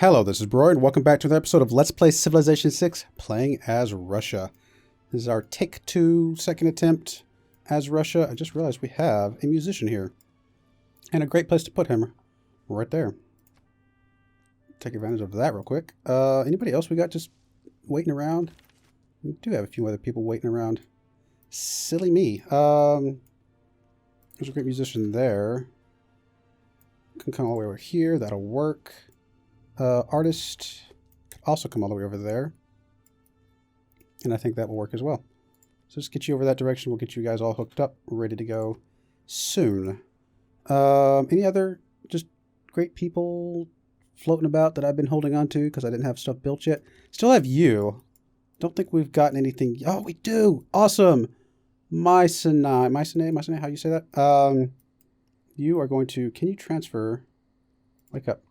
Hello, this is Broyar, and welcome back to another episode of Let's Play Civilization 6, playing as Russia. This is our take 2 second attempt as Russia. I just realized we have a musician here. And a great place to put him, right there. Take advantage of that real quick. Anybody else we got just waiting around? We do have a few other people waiting around. Silly me. There's a great musician there. Can come all the way over here, that'll work. Artist also come all the way over there. And I think that will work as well. So just get you over that direction. We'll get you guys all hooked up, ready to go soon. Any other just great people floating about that I've been holding on to because I didn't have stuff built yet? Still have you. Don't think we've gotten anything. Oh, we do. Awesome. Mycenae, how you say that? You are going to, can you transfer? Wake up.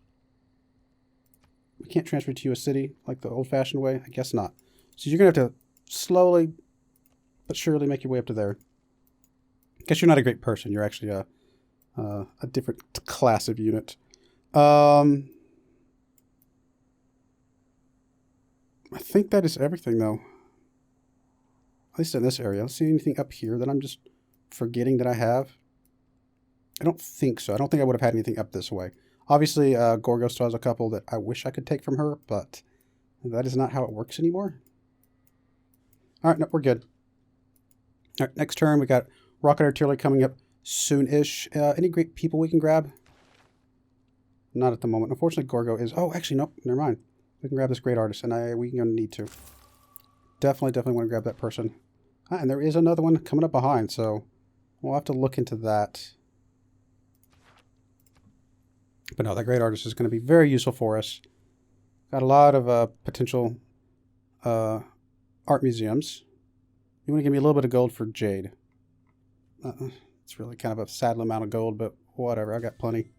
We can't transfer to a city like the old-fashioned way? I guess not. So you're going to have to slowly but surely make your way up to there. Guess you're not a great person. You're actually a different class of unit. I think that is everything, though. At least in this area. I don't see anything up here that I'm just forgetting that I have. I don't think so. I don't think I would have had anything up this way. Obviously, Gorgo still has a couple that I wish I could take from her, but that is not how it works anymore. All right, no, we're good. All right, next turn, we got Rocket Artillery coming up soon-ish. Any great people we can grab? Not at the moment. Unfortunately, Gorgo is... Oh, actually, nope, never mind. We can grab this great artist, and we're going to need to. Definitely want to grab that person. And there is another one coming up behind, so we'll have to look into that. But no, that great artist is going to be very useful for us. Got a lot of potential art museums. You want to give me a little bit of gold for jade? It's really kind of a sad amount of gold, but whatever. I got plenty.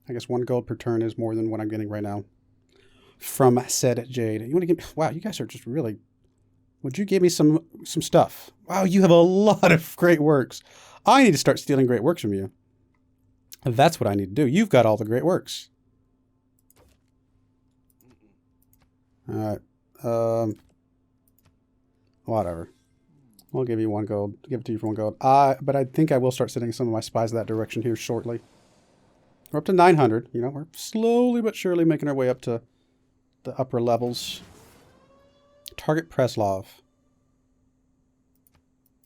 I guess 1 gold per turn is more than what I'm getting right now from said jade. You want to give me... Wow, you guys are just really... Would you give me some stuff? Wow, you have a lot of great works. I need to start stealing great works from you. That's what I need to do. You've got all the great works. Alright. Whatever. We'll give you 1 gold. Give it to you for 1 gold. But I think I will start sending some of my spies that direction here shortly. We're up to 900. You know, we're slowly but surely making our way up to the upper levels. Target Preslov.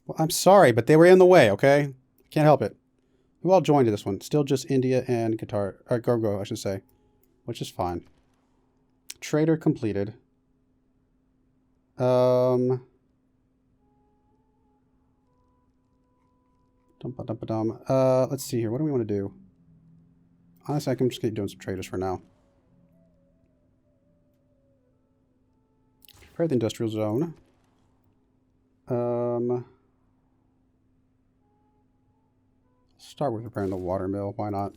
Well, I'm sorry, but they were in the way, okay? Can't help it. Who all joined this one? Still just India and Gorgo, I should say. Which is fine. Trader completed. Let's see here. What do we want to do? Honestly, I can just keep doing some traders for now. Prepare the industrial zone. Start with repairing the water mill. Why not?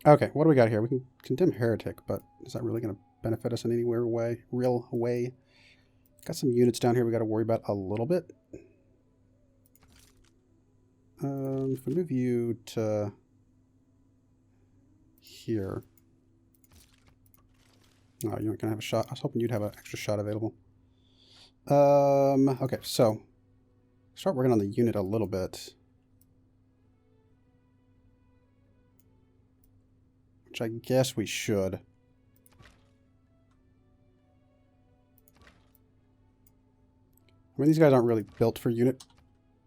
Okay, what do we got here? We can condemn heretic, but is that really going to benefit us in any real way? Got some units down here we got to worry about a little bit. If we move you to here. Oh, you aren't going to have a shot. I was hoping you'd have an extra shot available. Okay, so start working on the unit a little bit. Which I guess we should. I mean, these guys aren't really built for unit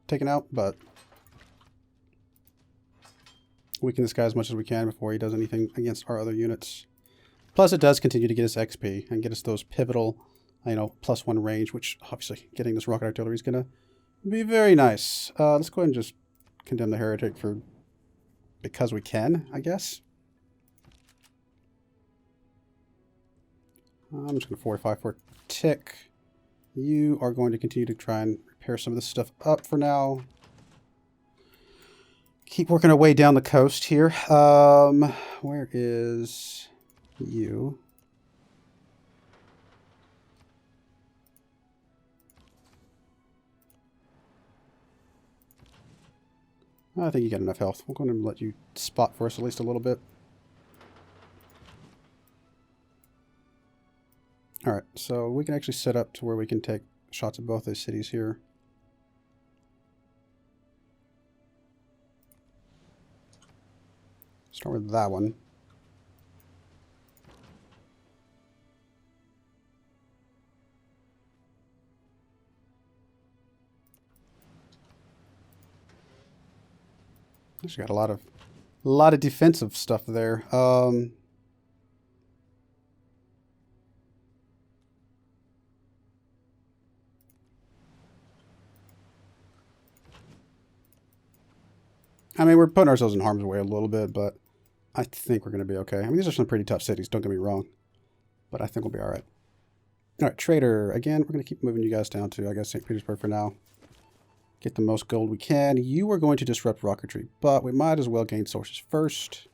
taken out, but weaken this guy as much as we can before he does anything against our other units. Plus, it does continue to get us XP and get us those pivotal, +1 range, which obviously getting this rocket artillery is going to be very nice. Let's go ahead and just condemn the heretic because we can, I guess. I'm just going to fortify for a tick. You are going to continue to try and repair some of this stuff up for now. Keep working our way down the coast here. Where is you? I think you got enough health. We're going to let you spot for us at least a little bit. All right, so we can actually set up to where we can take shots of both those cities here. Start with that one. Actually got a lot of defensive stuff there. I mean, we're putting ourselves in harm's way a little bit, but I think we're going to be okay. I mean, these are some pretty tough cities, don't get me wrong, but I think we'll be all right. All right, trader. Again, we're going to keep moving you guys down to, I guess, St. Petersburg for now. Get the most gold we can. You are going to disrupt rocketry, but we might as well gain sources first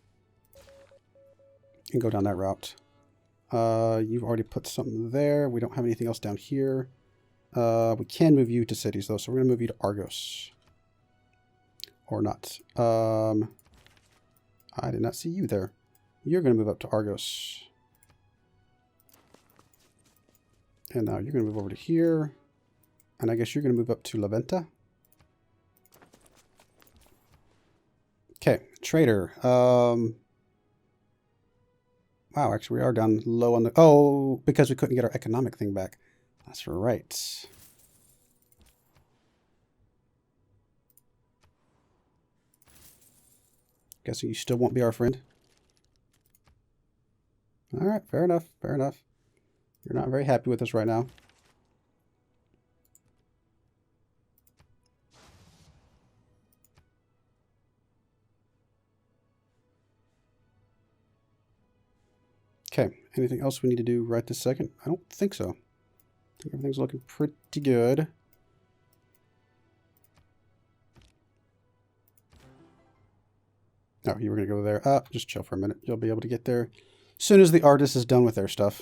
and go down that route. You've already put something there. We don't have anything else down here. We can move you to cities, though, so we're going to move you to Argos. Or not. I did not see you there. You're going to move up to Argos. And now you're going to move over to here. And I guess you're going to move up to La Venta. Okay, trader. Wow, actually we are down low on the... Oh, because we couldn't get our economic thing back. That's right. Guessing you still won't be our friend. All right, fair enough, fair enough. You're not very happy with us right now. Okay, anything else we need to do right this second? I don't think so. I think everything's looking pretty good. Oh, you were going to go there. Just chill for a minute. You'll be able to get there as soon as the artist is done with their stuff.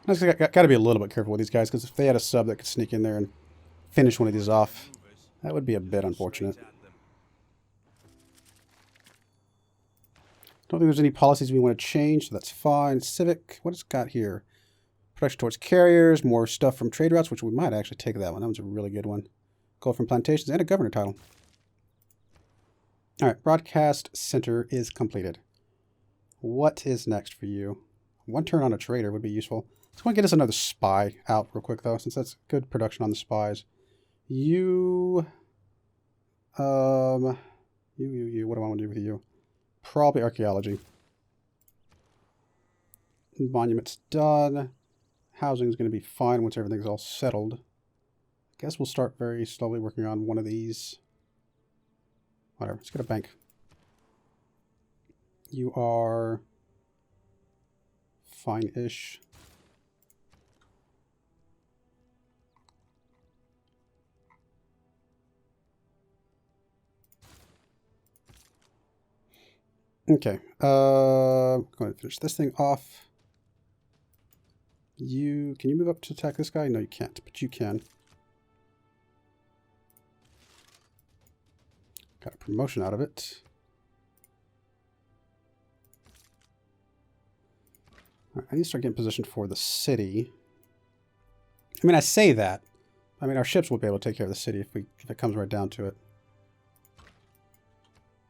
I just got to be a little bit careful with these guys, because if they had a sub that could sneak in there and finish one of these off, that would be a bit unfortunate. Don't think there's any policies we want to change, so that's fine. Civic, what has it got here? Protection towards carriers, more stuff from trade routes, which we might actually take that one. That one's a really good one. Gold from plantations, and a governor title. All right, broadcast center is completed. What is next for you? One turn on a trader would be useful. Just want to get us another spy out real quick, though, since that's good production on the spies. You, what do I want to do with you? Probably archaeology. Monument's done. Housing is going to be fine once everything's all settled. I guess we'll start very slowly working on one of these. Whatever, let's get a bank. You are fine-ish. Okay, going to finish this thing off. Can you move up to attack this guy? No, you can't, but you can. Got a promotion out of it. All right, I need to start getting positioned for the city. I mean, I say that. I mean, our ships will be able to take care of the city if it comes right down to it.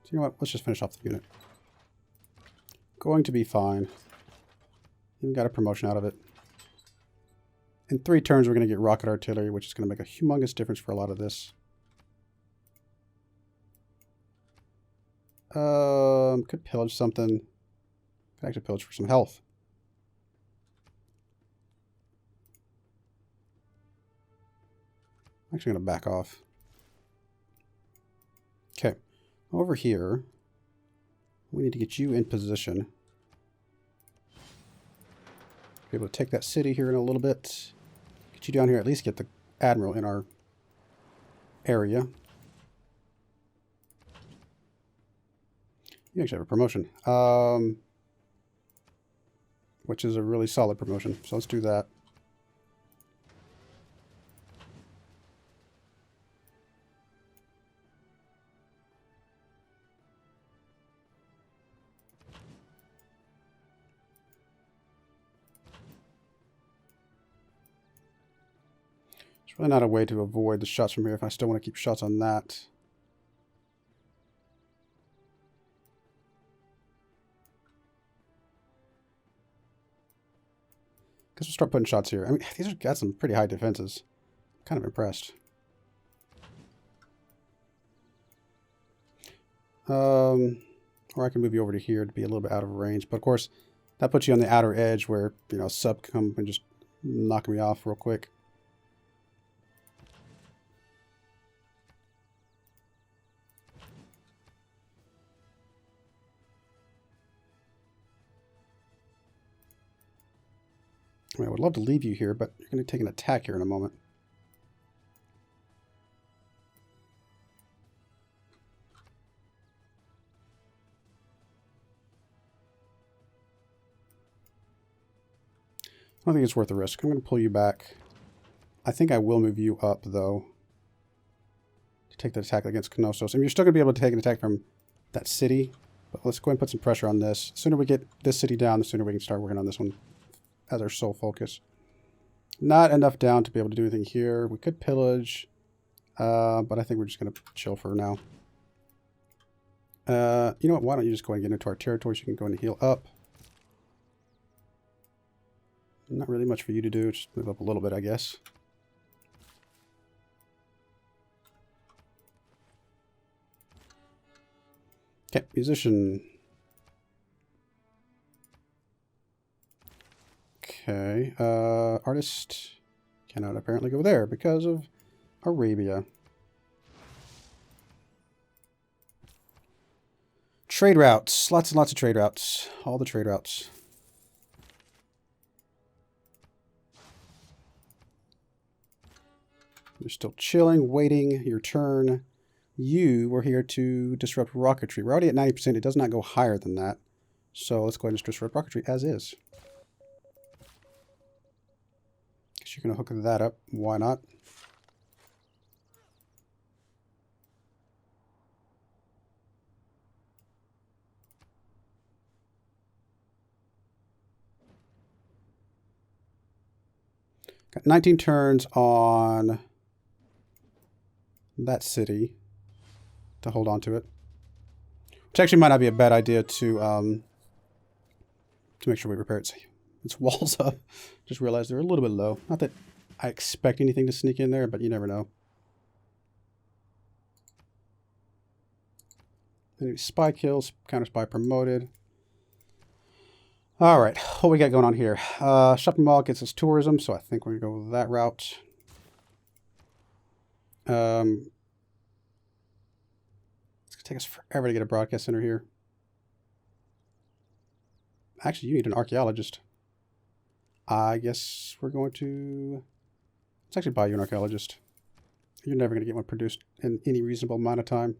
So you know what? Let's just finish off the unit. Going to be fine. Even got a promotion out of it. In 3 turns, we're going to get rocket artillery, which is going to make a humongous difference for a lot of this. Could pillage something. Could actually pillage for some health. I'm actually going to back off. Okay. Over here, we need to get you in position. Be able to take that city here in a little bit. Get you down here, at least get the admiral in our area. You actually have a promotion, which is a really solid promotion. So let's do that. Really not a way to avoid the shots from here if I still want to keep shots on that. Guess we'll start putting shots here. I mean, these have got some pretty high defenses. I'm kind of impressed. Or I can move you over to here to be a little bit out of range. But of course, that puts you on the outer edge where, you know, sub can come and just knock me off real quick. I mean, I would love to leave you here, but you're going to take an attack here in a moment. I don't think it's worth the risk. I'm going to pull you back. I think I will move you up, though, to take the attack against Knossos. I mean, you're still going to be able to take an attack from that city, but let's go ahead and put some pressure on this. The sooner we get this city down, the sooner we can start working on this one as our sole focus. Not enough down to be able to do anything here. We could pillage, but I think we're just going to chill for now. You know what? Why don't you just go and get into our territory so you can go and heal up. Not really much for you to do. Just move up a little bit, I guess. Okay, musician. Okay, artist cannot apparently go there because of Arabia. Trade routes. Lots and lots of trade routes. All the trade routes. You're still chilling, waiting your turn. You were here to disrupt rocketry. We're already at 90%. It does not go higher than that. So let's go ahead and disrupt rocketry as is. Guess you're going to hook that up. Why not? Got 19 turns on that city to hold on to it. Which actually might not be a bad idea to make sure we repair its walls up. Just realized they're a little bit low. Not that I expect anything to sneak in there, but you never know. Anyway, spy kills, counter spy promoted. All right, what we got going on here? Shopping mall gets us tourism, so I think we're gonna go that route. It's gonna take us forever to get a broadcast center here. Actually, you need an archaeologist. I guess we're going to... Let's actually buy you an archaeologist. You're never going to get one produced in any reasonable amount of time.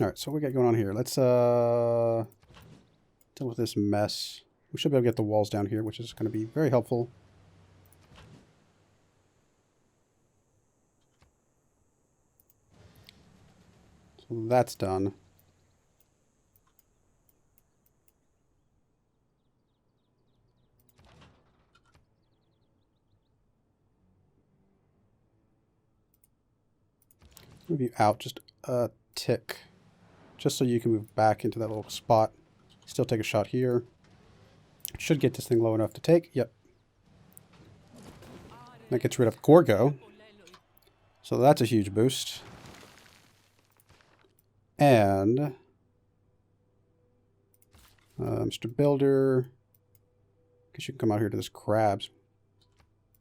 Alright, so what we got going on here? Let's deal with this mess. We should be able to get the walls down here, which is going to be very helpful. So that's done. Move you out just a tick, just so you can move back into that little spot. Still take a shot here. Should get this thing low enough to take. Yep. That gets rid of Gorgo. So that's a huge boost. And Mr. Builder, guess you can come out here to this crabs.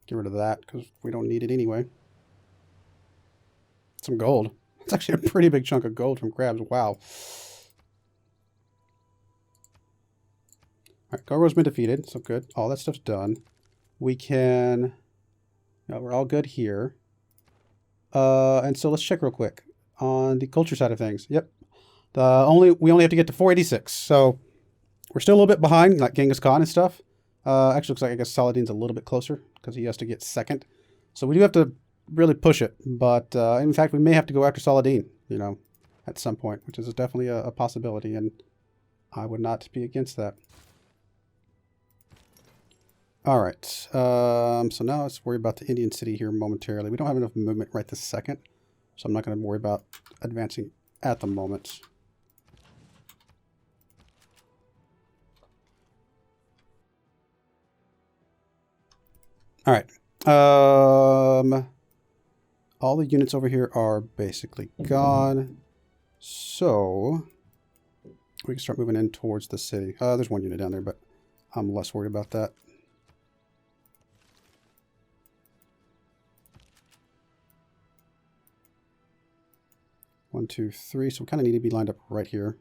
Get rid of that because we don't need it anyway. Some gold. It's actually a pretty big chunk of gold from crabs. Wow. All right, Gorgo's been defeated, so good. All that stuff's done. We can... Yeah, we're all good here. And so let's check real quick on the culture side of things. Yep. We only have to get to 486, so we're still a little bit behind, like Genghis Khan and stuff. Actually, looks like I guess Saladin's a little bit closer because he has to get second. So we do have to really push it, but in fact, we may have to go after Saladin, you know, at some point, which is definitely a possibility, and I would not be against that. All right. So now let's worry about the Indian city here momentarily. We don't have enough movement right this second, so I'm not going to worry about advancing at the moment. All right. All the units over here are basically gone. So we can start moving in towards the city. There's one unit down there, but I'm less worried about that. One, two, three. So we kind of need to be lined up right here.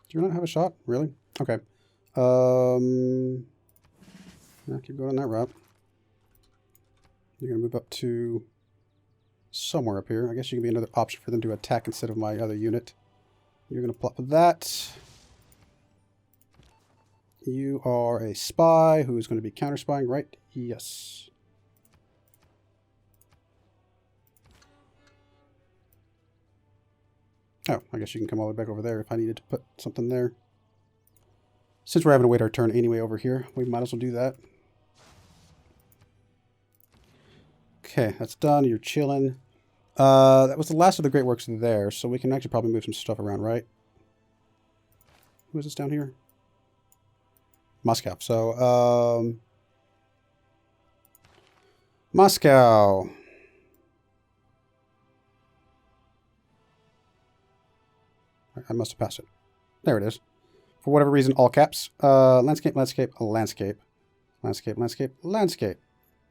Do you not have a shot? Really? Okay. Yeah, keep going on that route. You're going to move up to somewhere up here. I guess you can be another option for them to attack instead of my other unit. You're going to plot with that. You are a spy who's going to be counter-spying, right? Yes. Oh, I guess you can come all the way back over there if I needed to put something there. Since we're having to wait our turn anyway over here, we might as well do that. Okay, that's done. You're chilling. That was the last of the great works there, so we can actually probably move some stuff around, right? Who is this down here? Moscow. So, Moscow. I must have passed it. There it is. For whatever reason, all caps. Landscape, landscape, landscape. Landscape, landscape, landscape.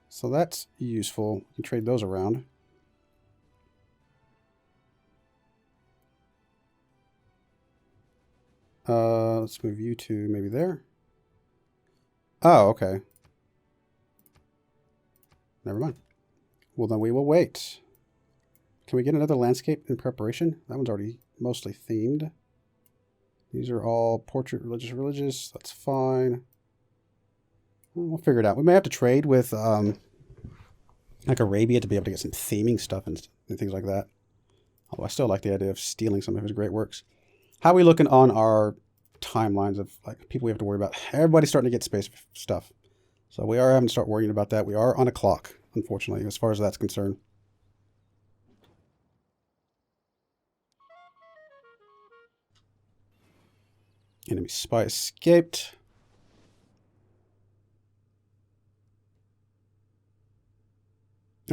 So that's useful. You can trade those around. Let's move you to maybe there. Oh, okay. Never mind. Well, then we will wait. Can we get another landscape in preparation? That one's already mostly themed. These are all portrait, religious. That's fine. We'll figure it out. We may have to trade with like Arabia to be able to get some theming stuff and things like that. Although I still like the idea of stealing some of his great works. How are we looking on our timelines of like people we have to worry about? Everybody's starting to get space stuff. So we are having to start worrying about that. We are on a clock, unfortunately, as far as that's concerned. Enemy spy escaped.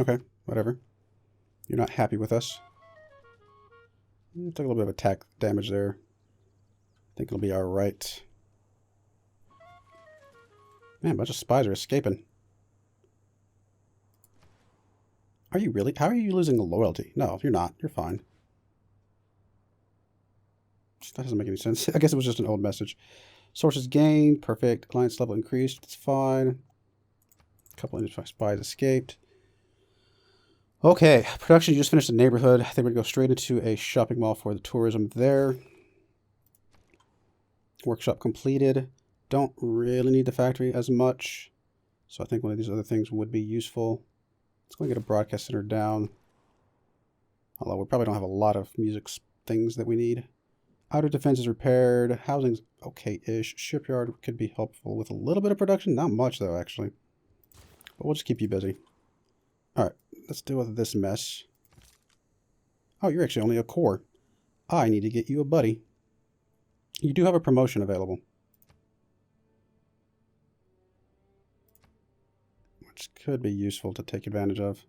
Okay, whatever. You're not happy with us. Took a little bit of attack damage there. I think it'll be alright. Man, a bunch of spies are escaping. Are you really? How are you losing loyalty? No, you're not. You're fine. That doesn't make any sense. I guess it was just an old message. Sources gained. Perfect. Alliance level increased. That's fine. A couple of spies escaped. Okay. Production, you just finished the neighborhood. I think we're going to go straight into a shopping mall for the tourism there. Workshop completed. Don't really need the factory as much. So I think one of these other things would be useful. Let's go and get a broadcast center down. Although we probably don't have a lot of music things that we need. Outer defense is repaired. Housing's okay-ish. Shipyard could be helpful with a little bit of production. Not much, though, actually. But we'll just keep you busy. All right, let's deal with this mess. Oh, you're actually only a core. I need to get you a buddy. You do have a promotion available. Which could be useful to take advantage of.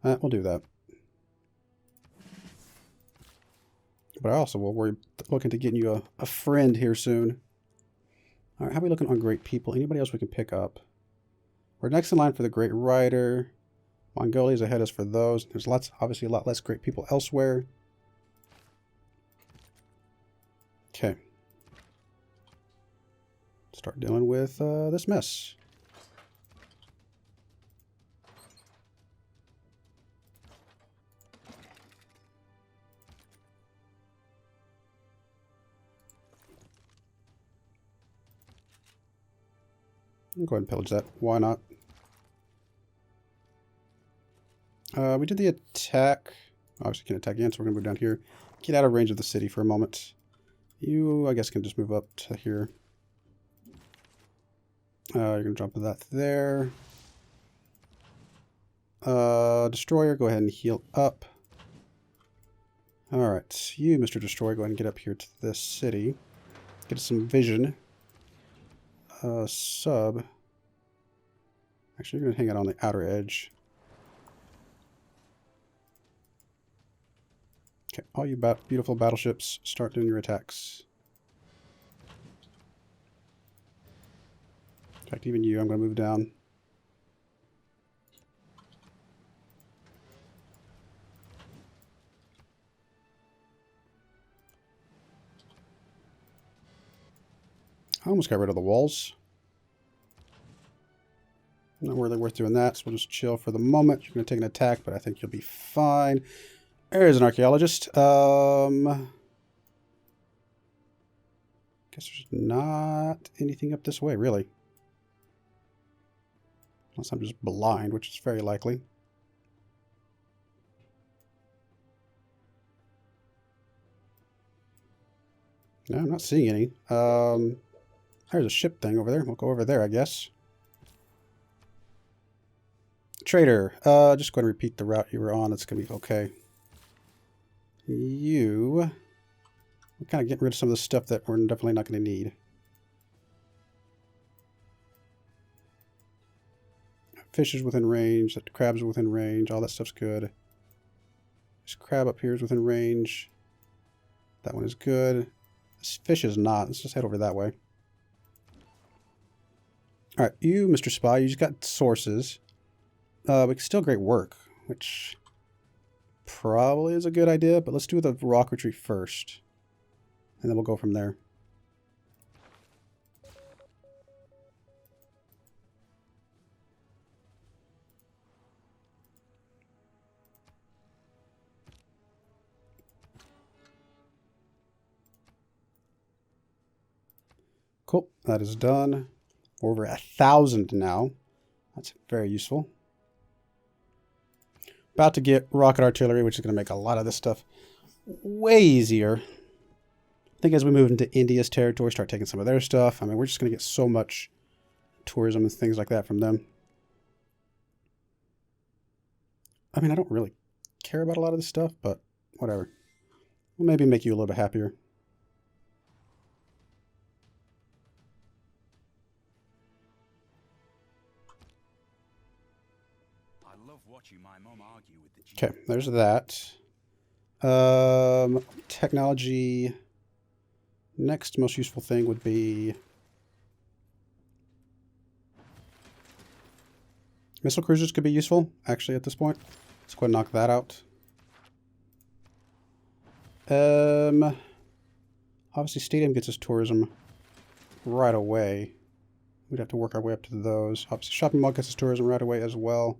We'll do that. But I also will worry looking to getting you a friend here soon. All right, how are we looking on great people? Anybody else we can pick up? We're next in line for the great writer. Mongolia's ahead of us for those. There's obviously a lot less great people elsewhere. Okay. Start dealing with this mess. I'll go ahead and pillage that. Why not? We did the attack. Obviously can't attack again, so we're going to move down here. Get out of range of the city for a moment. You, I guess, can just move up to here. You're going to jump that there. Destroyer, go ahead and heal up. Alright, you, Mr. Destroyer, go ahead and get up here to this city. Get some vision. Sub. Actually, you're going to hang out on the outer edge. Okay, all you beautiful battleships, start doing your attacks. In fact, even you, I'm going to move down. I almost got rid of the walls. Not really worth doing that, so we'll just chill for the moment. You're going to take an attack, but I think you'll be fine. There's an archaeologist. Guess there's not anything up this way, really. Unless I'm just blind, which is very likely. No, I'm not seeing any. There's a ship thing over there. We'll go over there, I guess. Trader, just go ahead and repeat the route you were on. It's going to be okay. We're kind of getting rid of some of the stuff that we're definitely not going to need. Fish is within range. The crabs are within range. All that stuff's good. This crab up here is within range. That one is good. This fish is not. Let's just head over that way. Alright, you, Mr. Spy, you just got sources. But still great work, which probably is a good idea, but let's do the rock retreat first. And then we'll go from there. Cool, that is done. We're over 1,000 now. That's very useful. About to get rocket artillery, which is going to make a lot of this stuff way easier. I think as we move into India's territory, start taking some of their stuff. I mean, we're just going to get so much tourism and things like that from them. I mean, I don't really care about a lot of this stuff, but whatever. We'll maybe make you a little bit happier. Okay, there's that. Technology. Next most useful thing would be missile cruisers could be useful, actually, at this point. Let's go ahead and knock that out. Obviously, Stadium gets us tourism right away. We'd have to work our way up to those. Obviously, Shopping Mall gets us tourism right away as well.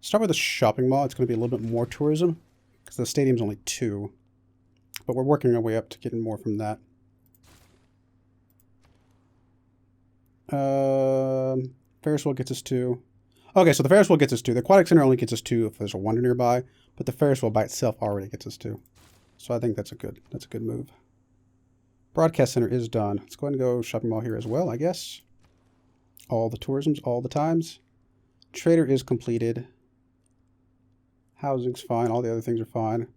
Start with the shopping mall. It's going to be a little bit more tourism because the stadium's only 2. But we're working our way up to getting more from that. Ferris wheel gets us 2. Okay, so the Ferris wheel gets us 2. The Aquatic Center only gets us 2 if there's a wonder nearby, but the Ferris wheel by itself already gets us 2. So I think that's a good move. Broadcast Center is done. Let's go ahead and go shopping mall here as well, I guess. All the tourisms, all the times. Trader is completed. Housing's fine. All the other things are fine.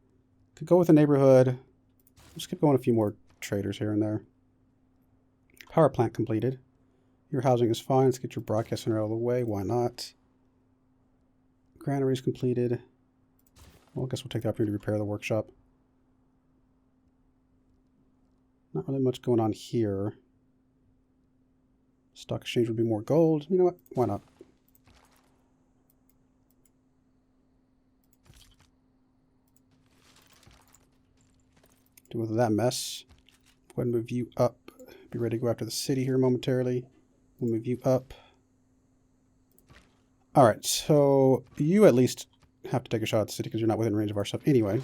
Could go with the neighborhood. Let's keep going a few more traders here and there. Power plant completed. Your housing is fine. Let's get your broadcast center out of the way. Why not? Granary is completed. Well, I guess we'll take the opportunity to repair the workshop. Not really much going on here. Stock exchange would be more gold. You know what? Why not? Do with that mess. Go ahead and move you up. Be ready to go after the city here momentarily. We'll move you up. Alright, so you at least have to take a shot at the city because you're not within range of our stuff anyway.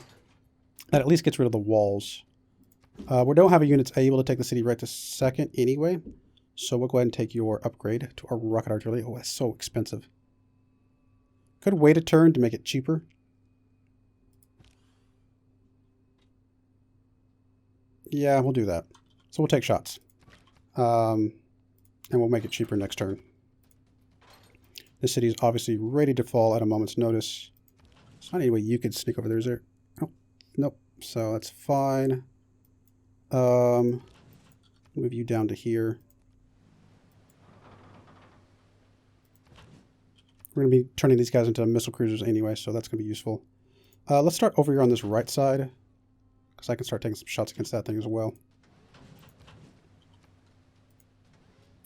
That at least gets rid of the walls. We don't have a units able to take the city right this second anyway. So we'll go ahead and take your upgrade to our rocket artillery. Oh, that's so expensive. Could wait a turn to make it cheaper. Yeah, we'll do that. So we'll take shots. And we'll make it cheaper next turn. The city is obviously ready to fall at a moment's notice. There's not any way you could sneak over there, is there? Oh, nope. So that's fine. Move you down to here. We're going to be turning these guys into missile cruisers anyway, so that's going to be useful. Let's start over here on this right side, because I can start taking some shots against that thing as well.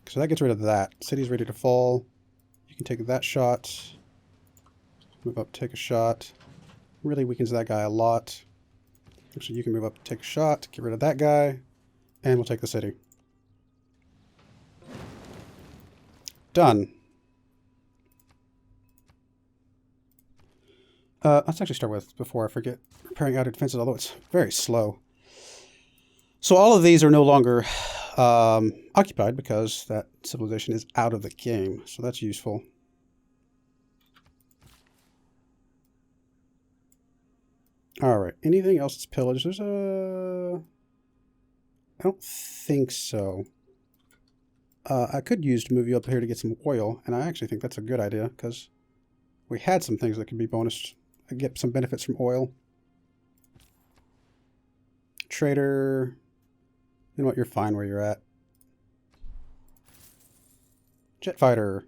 So that gets rid of that. City's ready to fall. You can take that shot. Move up, take a shot. Really weakens that guy a lot. Actually, you can move up, take a shot, get rid of that guy, and we'll take the city. Done. Let's actually start with, before I forget, repairing outer defenses, although it's very slow. So all of these are no longer occupied because that civilization is out of the game. So that's useful. All right. Anything else that's pillaged? There's a... I don't think so. I could use to move you up here to get some oil, and I actually think that's a good idea because we had some things that could be bonus. I get some benefits from oil. Trader. You know what? You're fine where you're at. Jet fighter.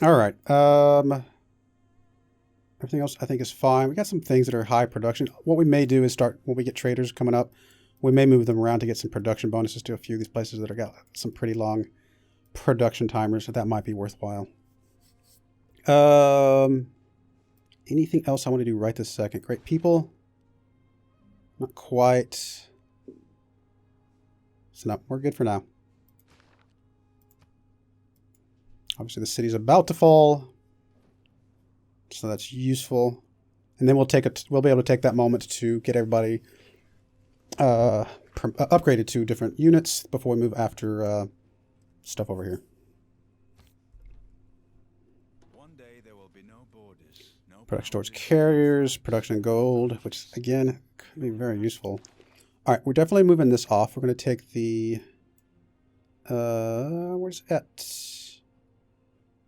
All right. Everything else I think is fine. We got some things that are high production. What we may do is start, when we get traders coming up, we may move them around to get some production bonuses to a few of these places that have got some pretty long production timers, so that might be worthwhile. Anything else I want to do right this second? Great people? Not quite. So no, we're good for now. Obviously the city's about to fall, so that's useful. And then we'll be able to take that moment to get everybody upgraded to different units before we move after stuff over here. One day there will be no borders, no Production towards carriers, production gold, which again could be very useful. All right, we're definitely moving this off. We're going to take the where's it?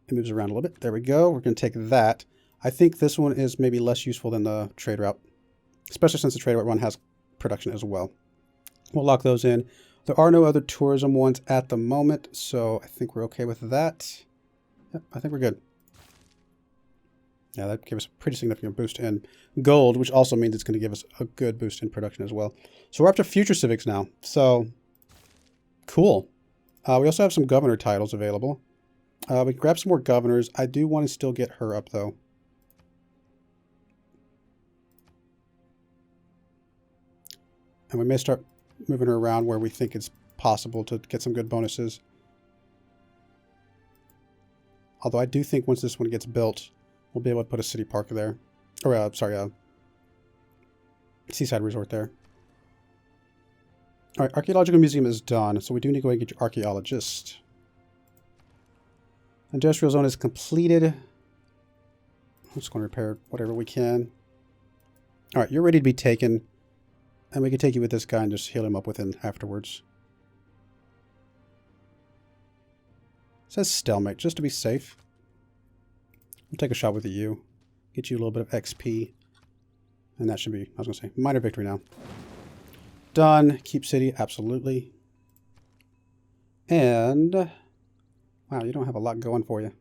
It moves around a little bit. There we go. We're going to take that. I think this one is maybe less useful than the trade route, especially since the trade route one has production as well. We'll lock those in. There are no other tourism ones at the moment, so I think we're okay with that. Yep, I think we're good. Yeah, that gave us a pretty significant boost in gold, which also means it's going to give us a good boost in production as well. So we're up to future civics now. So, cool. We also have some governor titles available. We can grab some more governors. I do want to still get her up, though. And we may start moving her around where we think it's possible to get some good bonuses. Although I do think once this one gets built, we'll be able to put a city park there. Or, seaside resort there. All right, archaeological museum is done, so we do need to go and get your archaeologist. Industrial zone is completed. I'm just going to repair whatever we can. All right, you're ready to be taken. And we can take you with this guy and just heal him up within afterwards. It says stalemate, just to be safe. We'll take a shot with you. Get you a little bit of XP. And that should be, I was going to say, minor victory now. Done. Keep city, absolutely. And, wow, you don't have a lot going for you.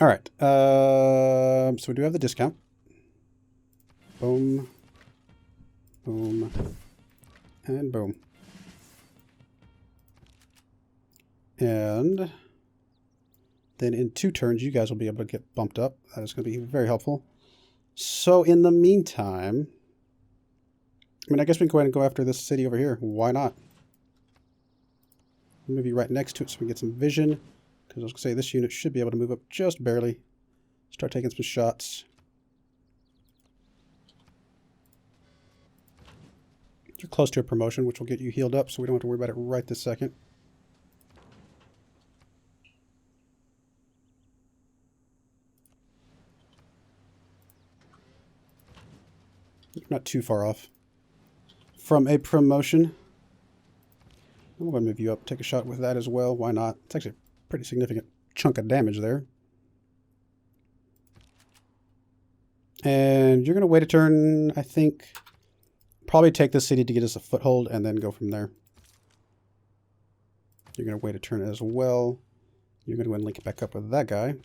All right. So we do have the discount. Boom. Boom. And boom. And then in 2 turns, you guys will be able to get bumped up. That is going to be very helpful. So in the meantime, I mean, I guess we can go ahead and go after this city over here. Why not? Maybe right next to it so we can get some vision. Because I was going to say, this unit should be able to move up just barely. Start taking some shots. You're close to a promotion, which will get you healed up, so we don't have to worry about it right this second. You're not too far off from a promotion. I'm going to move you up, take a shot with that as well. Why not? It's actually a pretty significant chunk of damage there. And you're going to wait a turn, I think. Probably take this city to get us a foothold and then go from there. You're going to wait a turn as well. You're going to go and link it back up with that guy.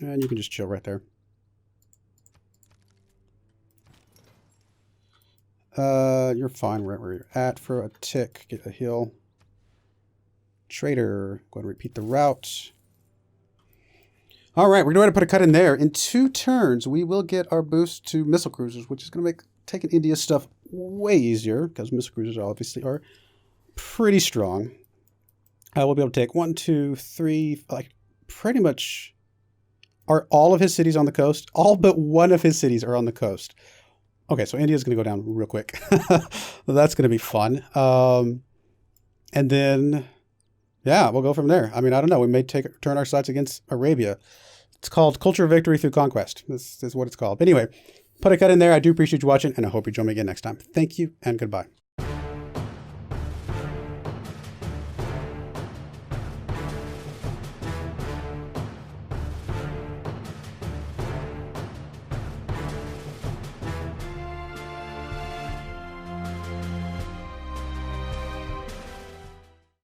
And you can just chill right there. You're fine right where you're at for a tick. Get a heal. Trader, go ahead and repeat the route. All right, we're going to put a cut in there. In 2 turns, we will get our boost to missile cruisers, which is going to make taking India's stuff way easier because missile cruisers obviously are pretty strong. We'll be able to take 1, 2, 3, like pretty much. Are all of his cities on the coast? All but one of his cities are on the coast. Okay, so India's going to go down real quick. That's going to be fun. And then, yeah, we'll go from there. I mean, I don't know. We may turn our sights against Arabia. It's called Culture Victory Through Conquest. This is what it's called. But anyway, put a cut in there. I do appreciate you watching, and I hope you join me again next time. Thank you, and goodbye.